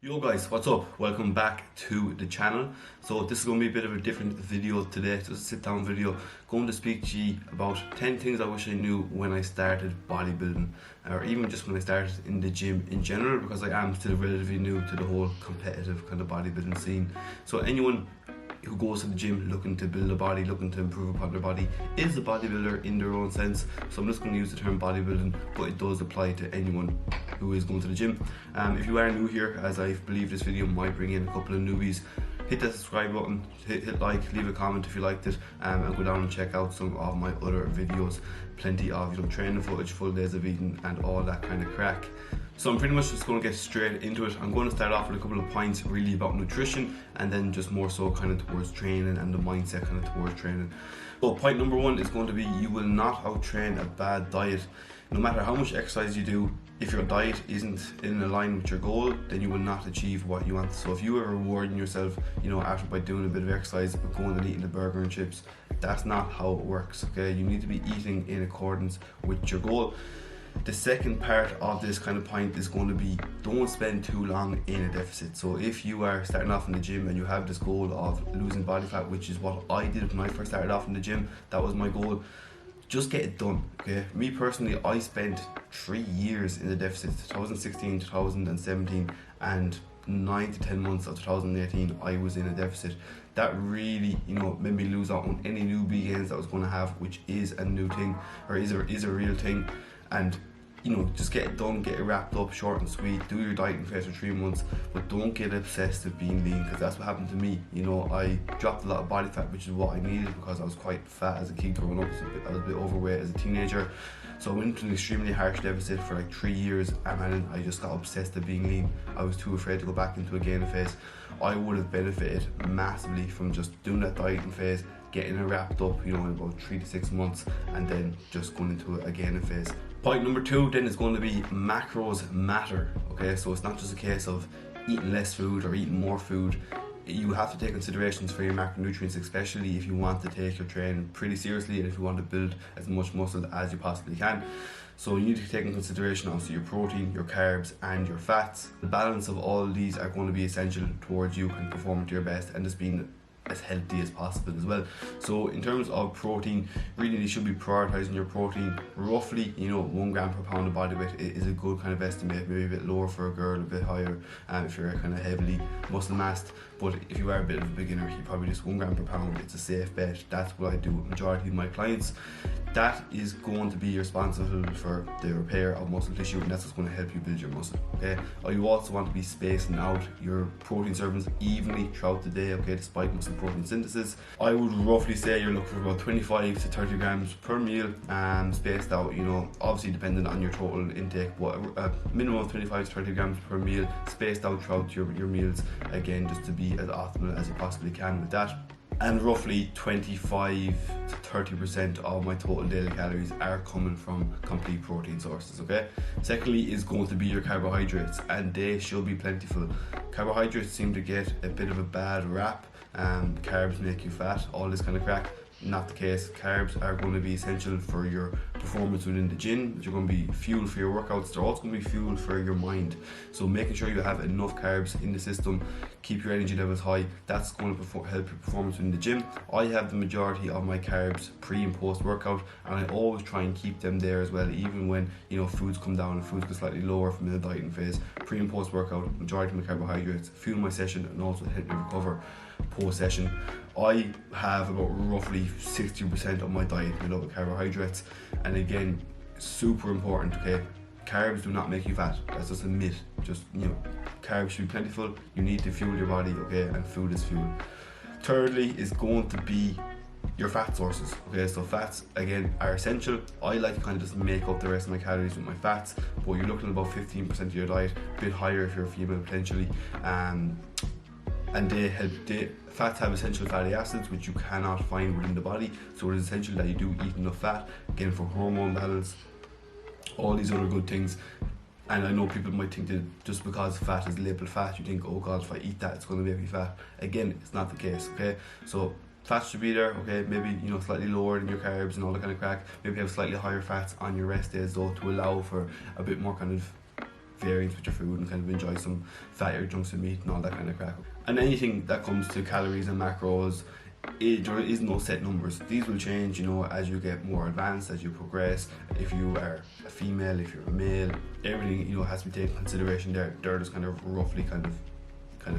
Yo guys, what's up? Welcome back to the channel. So this is going to be a bit of a different video today, just a sit down video. Going to speak to you about 10 things I wish I knew when I started bodybuilding, or even just when I started in the gym in general, because I am still relatively new to the whole competitive kind of bodybuilding scene. So anyone who goes to the gym looking to build a body, looking to improve upon their body, is a bodybuilder in their own sense. So I'm just going to use the term bodybuilding, but it does apply to anyone who is going to the gym. If you are new here, as I believe this video might bring in a couple of newbies, hit that subscribe button, hit like, leave a comment if you liked it, and go down and check out some of my other videos. Plenty of training footage, full days of eating, and all that kind of crack. So I'm pretty much just going to get straight into it. I'm going to start off with a couple of points really about nutrition, and then just more so kind of towards training and the mindset kind of towards training. Well, point number one is going to be, you will not out-train a bad diet. No matter how much exercise you do, if your diet isn't in line with your goal, then you will not achieve what you want. So if you are rewarding yourself, after by doing a bit of exercise, but going and eating the burger and chips, that's not how it works, okay? You need to be eating in accordance with your goal. The second part of this kind of point is going to be, don't spend too long in a deficit. So if you are starting off in the gym and you have this goal of losing body fat, which is what I did when I first started off in the gym, that was my goal. Just get it done, okay? Me personally, I spent 3 years in the deficit, 2016, 2017, and 9 to 10 months of 2018, I was in a deficit. That really, made me lose out on any new gains that I was going to have, which is a new thing, or is a real thing. And just get it done, get it wrapped up, short and sweet. Do your dieting phase for 3 months, but don't get obsessed with being lean, because that's what happened to me. I dropped a lot of body fat, which is what I needed, because I was quite fat as a kid growing up. I was a bit overweight as a teenager. So I went into an extremely harsh deficit for like 3 years, and then I just got obsessed with being lean. I was too afraid to go back into a gaining phase. I would have benefited massively from just doing that dieting phase, getting it wrapped up, in about 3 to 6 months, and then just going into a gaining phase. Point number two then is going to be, macros matter, okay? So it's not just a case of eating less food or eating more food. You have to take considerations for your macronutrients, especially if you want to take your training pretty seriously and if you want to build as much muscle as you possibly can. So you need to take in consideration also your protein, your carbs, and your fats. The balance of all of these are going to be essential towards you and performing to your best and just being as healthy as possible as well. So in terms of protein, really you should be prioritizing your protein. Roughly 1 gram per pound of body weight is a good kind of estimate, maybe a bit lower for a girl, a bit higher if you're kind of heavily muscle massed. But if you are a bit of a beginner, you probably just 1 gram per pound, it's a safe bet. That's what I do with majority of my clients. That is going to be responsible for the repair of muscle tissue, and that's what's going to help you build your muscle, okay? Or you also want to be spacing out your protein servings evenly throughout the day, okay, despite muscle protein synthesis. I would roughly say you're looking for about 25 to 30 grams per meal, spaced out, obviously depending on your total intake, but a minimum of 25 to 30 grams per meal, spaced out throughout your meals, again, just to be as optimal as you possibly can with that. And roughly 25 to 30% of my total daily calories are coming from complete protein sources, okay? Secondly is going to be your carbohydrates, and they should be plentiful. Carbohydrates seem to get a bit of a bad rap. Carbs make you fat, all this kind of crack. Not the case. Carbs are going to be essential for your performance within the gym. You're going to be fuel for your workouts. They're also going to be fuel for your mind. So making sure you have enough carbs in the system, keep your energy levels high, that's going to help your performance in the gym. I have the majority of my carbs pre and post workout, and I always try and keep them there as well, even when foods come down and foods go slightly lower from the dieting phase. Pre and post workout, majority of my carbohydrates fuel my session and also help me recover post session. I have about roughly 60% of my diet made up of carbohydrates, and again, super important, okay? Carbs do not make you fat. That's just a myth. Just carbs should be plentiful. You need to fuel your body, okay? And food is fuel. Thirdly is going to be your fat sources, okay? So fats again are essential. I like to kind of just make up the rest of my calories with my fats, but you're looking at about 15% of your diet, a bit higher if you're a female potentially. And fats have essential fatty acids which you cannot find within the body, so it is essential that you do eat enough fat, again for hormone balance, all these other good things. And I know people might think that just because fat is labeled fat, you think, oh god, if I eat that it's going to make me fat. Again, it's not the case, okay? So fats should be there, okay? Maybe slightly lower than your carbs and all that kind of crack. Maybe have slightly higher fats on your rest days though, to allow for a bit more kind of variance with your food and kind of enjoy some fattier chunks of meat and all that kind of crack. And anything that comes to calories and macros, there is no set numbers. These will change, you know, as you get more advanced, as you progress. If you are a female, if you're a male, everything, you know, has to be taken into consideration there. They're just kind of roughly kind of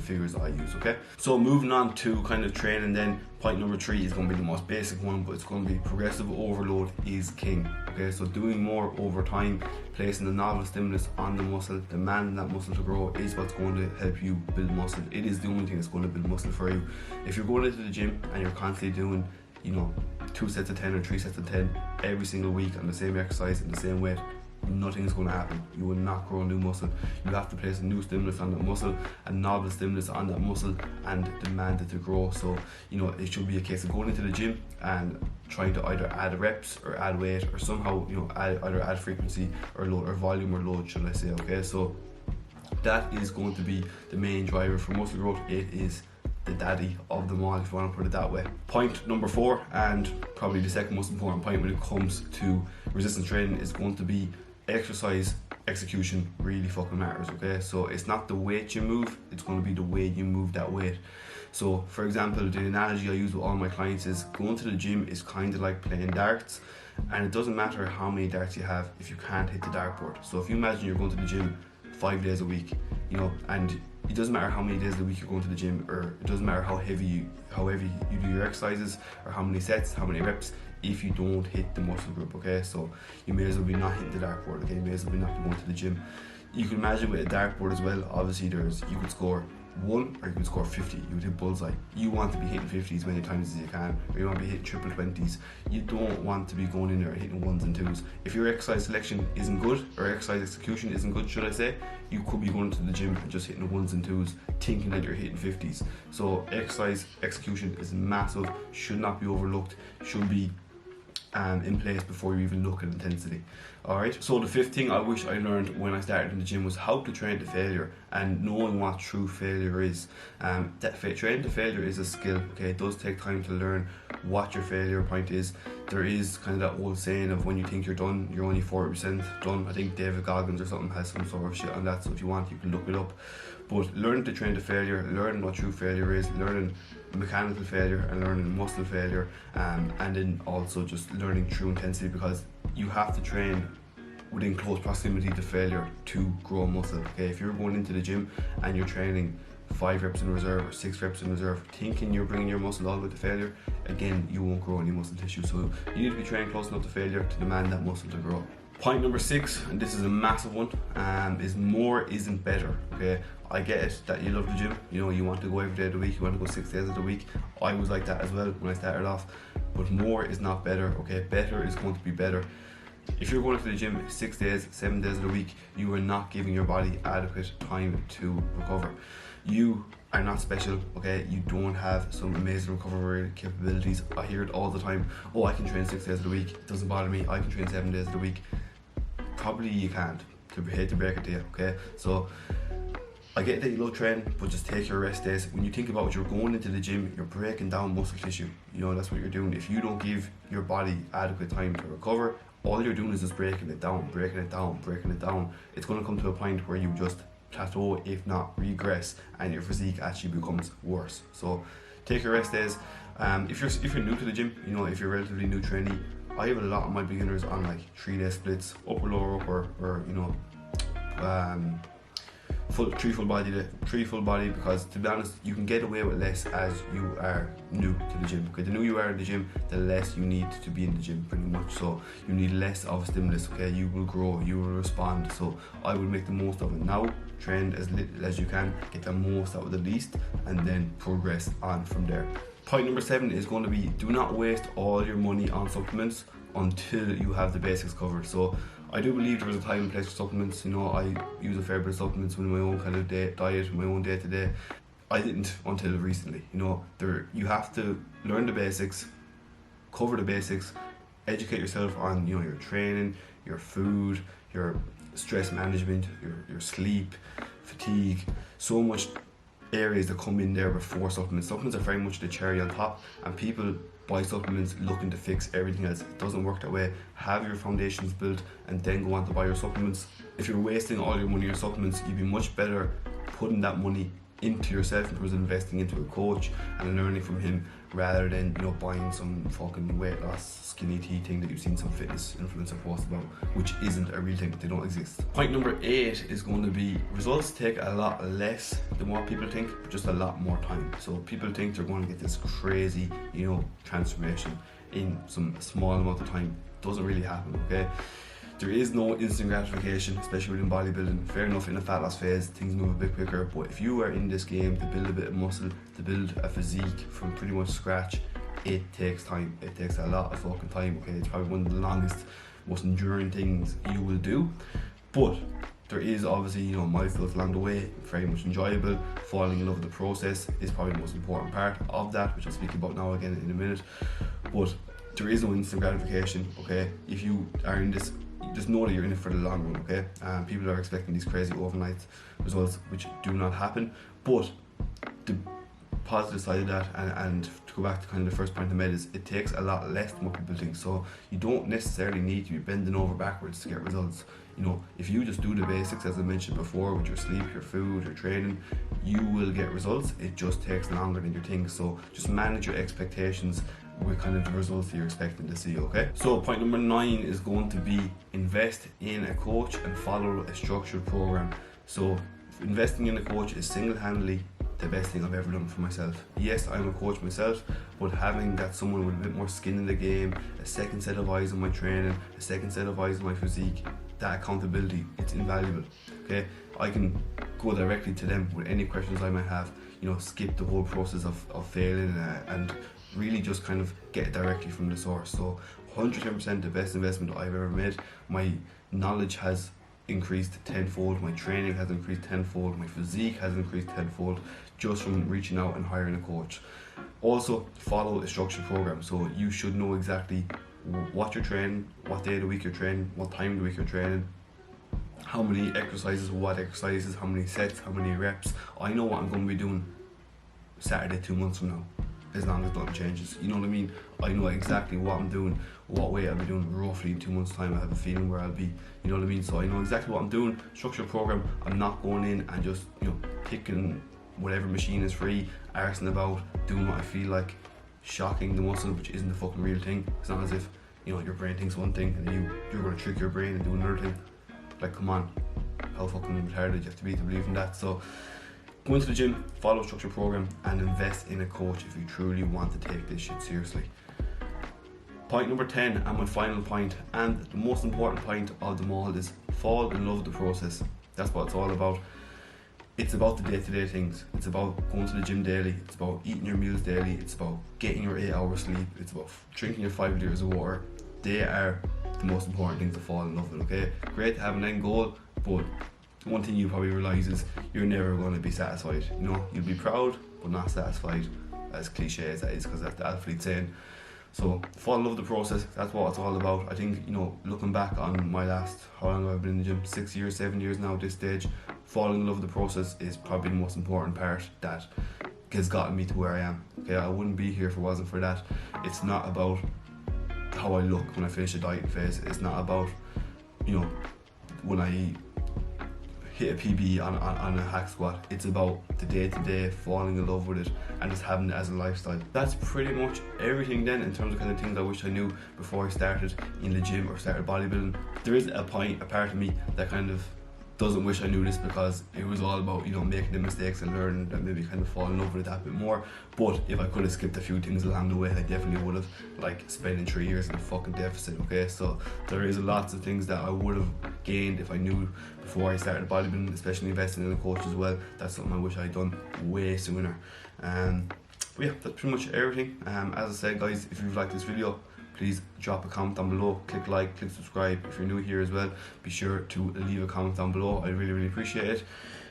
figures that I use, okay? So moving on to kind of training then, point number 3 is going to be the most basic one, but it's going to be progressive overload is king, okay? So doing more over time, placing the novel stimulus on the muscle, demanding that muscle to grow is what's going to help you build muscle. It is the only thing that's going to build muscle for you. If you're going into the gym and you're constantly doing, you know, 2 sets of 10 or 3 sets of 10 every single week on the same exercise and the same weight, nothing's going to happen. You will not grow new muscle. You have to place a new stimulus on that muscle, a novel stimulus on that muscle, and demand it to grow. So, you know, it should be a case of going into the gym and trying to either add reps or add weight or somehow, you know, either add frequency or load or volume or load, should I say, okay? So that is going to be the main driver for muscle growth. It is the daddy of them all, if you want to put it that way. Point number 4, and probably the second most important point when it comes to resistance training, is going to be exercise execution really fucking matters, okay? So it's not the weight you move, it's going to be the way you move that weight. So for example, the analogy I use with all my clients is going to the gym is kind of like playing darts, and it doesn't matter how many darts you have if you can't hit the dartboard. So if you imagine you're going to the gym 5 days a week, you know, and it doesn't matter how many days of the week you're going to the gym, or it doesn't matter how heavy you do your exercises, or how many sets, how many reps, if you don't hit the muscle group, okay? So you may as well be not hitting the dartboard, okay? You may as well be not going to the gym. You can imagine with a dartboard as well, obviously you could score 1 or you could score 50, you would hit bullseye. You want to be hitting 50s as many times as you can, or you want to be hitting triple 20s. You don't want to be going in there and hitting 1s and 2s. If your exercise selection isn't good, or exercise execution isn't good, should I say, you could be going to the gym and just hitting the 1s and 2s, thinking that you're hitting 50s. So exercise execution is massive, should not be overlooked, should be in place before you even look at intensity. Alright, so the 5th thing I wish I learned when I started in the gym was how to train to failure, and knowing what true failure is. Training to failure is a skill, okay? It does take time to learn what your failure point is. There is kind of that old saying of when you think you're done, you're only 40% done. I think David Goggins or something has some sort of shit on that, so if you want you can look it up. But learning to train to failure, learning what true failure is, learning mechanical failure and learning muscle failure, and then also just learning true intensity, because you have to train within close proximity to failure to grow muscle, okay? If you're going into the gym and you're training 5 reps in reserve or 6 reps in reserve, thinking you're bringing your muscle all the way to failure, again, you won't grow any muscle tissue. So you need to be training close enough to failure to demand that muscle to grow. Point number 6, and this is a massive one, is more isn't better, okay? I get it that you love the gym, you know, you want to go every day of the week, you want to go 6 days of the week. I was like that as well when I started off, but more is not better, okay? Better is going to be better. If you're going to the gym 6 days, 7 days of the week, you are not giving your body adequate time to recover. You are not special, okay? You don't have some amazing recovery capabilities. I hear it all the time. Oh, I can train 6 days of the week, it doesn't bother me. I can train 7 days of the week. Probably you can't, hate to break it to you, okay? So I get that you love training, but just take your rest days. When you think about what you're going into the gym, you're breaking down muscle tissue. You know, that's what you're doing. If you don't give your body adequate time to recover, all you're doing is just breaking it down. It's going to come to a point where you just plateau, if not regress, and your physique actually becomes worse. So take your rest days. If you're new to the gym, you know, if you're a relatively new trainee, I have a lot of my beginners on like 3-day splits, upper, lower, upper, or you know, three full body, because to be honest, you can get away with less as you are new to the gym. Okay, the newer you are in the gym, the less you need to be in the gym, pretty much. So you need less of a stimulus, okay? You will grow, you will respond. So I would make the most of it now, train as little as you can, get the most out of the least, and then progress on from there. Point number 7 is going to be, do not waste all your money on supplements until you have the basics covered. So I do believe there was a time and place for supplements. You know, I use a fair bit of supplements with my own kind of diet, my own day to day. I didn't until recently. You know, you have to learn the basics, cover the basics, educate yourself on, you know, your training, your food, your stress management, your sleep, fatigue, so much areas that come in there before supplements. Supplements are very much the cherry on top, and people buy supplements looking to fix everything else. It doesn't work that way. Have your foundations built and then go on to buy your supplements. If you're wasting all your money on your supplements, you'd be much better putting that money into yourself in terms of investing into a coach and learning from him, rather than, you know, buying some fucking weight loss skinny tea thing that you've seen some fitness influencer post about, which isn't a real thing. They don't exist. Point number 8 is going to be results take a lot less than what people think, but just a lot more time. So people think they're going to get this crazy, you know, transformation in some small amount of time. Doesn't really happen, okay? There is no instant gratification, especially within bodybuilding. Fair enough, in a fat loss phase, things move a bit quicker, but if you are in this game to build a bit of muscle, to build a physique from pretty much scratch, it takes time. It takes a lot of fucking time, okay? It's probably one of the longest, most enduring things you will do, but there is obviously, you know, milestones along the way, very much enjoyable. Falling in love with the process is probably the most important part of that, which I'll speak about now again in a minute. But there is no instant gratification, okay? If you are in this, just know that you're in it for the long run, okay? People are expecting these crazy overnight results, which do not happen. But the positive side of that, and to go back to kind of the first point I made, is it takes a lot less than what people think. So you don't necessarily need to be bending over backwards to get results. You know, if you just do the basics, as I mentioned before, with your sleep, your food, your training, you will get results. It just takes longer than you think. So just manage your expectations with kind of the results that you're expecting to see, okay? So point number 9 is going to be invest in a coach and follow a structured program. So investing in a coach is single-handedly the best thing I've ever done for myself. Yes, I'm a coach myself, but having that someone with a bit more skin in the game, a second set of eyes on my training, a second set of eyes on my physique, that accountability, it's invaluable, okay? I can go directly to them with any questions I might have, you know, skip the whole process of failing and really just kind of get it directly from the source. So 110% the best investment I've ever made. My knowledge has increased tenfold, my training has increased tenfold, my physique has increased tenfold just from reaching out and hiring a coach. Also, follow a structured program. So you should know exactly what you're training, what day of the week you're training, what time of the week you're training, how many exercises, what exercises, how many sets, how many reps. I know what I'm going to be doing Saturday 2 months from now, as long as nothing changes. You know what I mean? I know exactly what I'm doing, what weight I'll be doing roughly in 2 months time. I have a feeling where I'll be, you know what I mean? So I know exactly what I'm doing. Structured program. I'm not going in and just, you know, picking whatever machine is free, arsing about, doing what I feel like, shocking the muscle, which isn't the fucking real thing. It's not as if, you know, your brain thinks one thing and you're going to trick your brain and do another thing. Like, come on, how fucking retarded do you have to be to believe in that? So go into the gym, follow a structured program, and invest in a coach if you truly want to take this shit seriously. Point number 10, and my final point, and the most important point of them all, is fall in love with the process. That's what it's all about. It's about the day-to-day things. It's about going to the gym daily. It's about eating your meals daily. It's about getting your 8 hours sleep. It's about drinking your 5 liters of water. They are the most important things to fall in love with, okay? Great to have an end goal, but one thing you probably realise is you're never going to be satisfied. You know, you'll be proud, but not satisfied, as cliche as that is, because that's the athlete saying. So fall in love with the process. That's what it's all about. I think, you know, looking back on my last, how long have I been in the gym? 6 years, 7 years now at this stage. Falling in love with the process is probably the most important part that has gotten me to where I am. Okay, I wouldn't be here if it wasn't for that. It's not about how I look when I finish a dieting phase. It's not about, you know, when I hit a PB on a hack squat. It's about the day-to-day, falling in love with it and just having it as a lifestyle. That's pretty much everything then in terms of kind of things I wish I knew before I started in the gym or started bodybuilding. There is a part of me that kind of doesn't wish I knew this, because it was all about, you know, making the mistakes and learning and maybe kind of fall in love with it that bit more. But if I could have skipped a few things along the way, I definitely would have, like spending 3 years in a fucking deficit, okay? So there is lots of things that I would have gained if I knew before I started bodybuilding, especially investing in a coach as well. That's something I wish I had done way sooner. But yeah, that's pretty much everything. As I said, guys, if you've liked this video, please drop a comment down below, click like, click subscribe. If you're new here as well, be sure to leave a comment down below. I really appreciate it.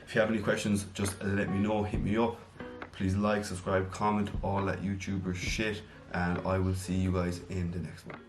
If you have any questions, just let me know, hit me up. Please like, subscribe, comment, all that YouTuber shit, and I will see you guys in the next one.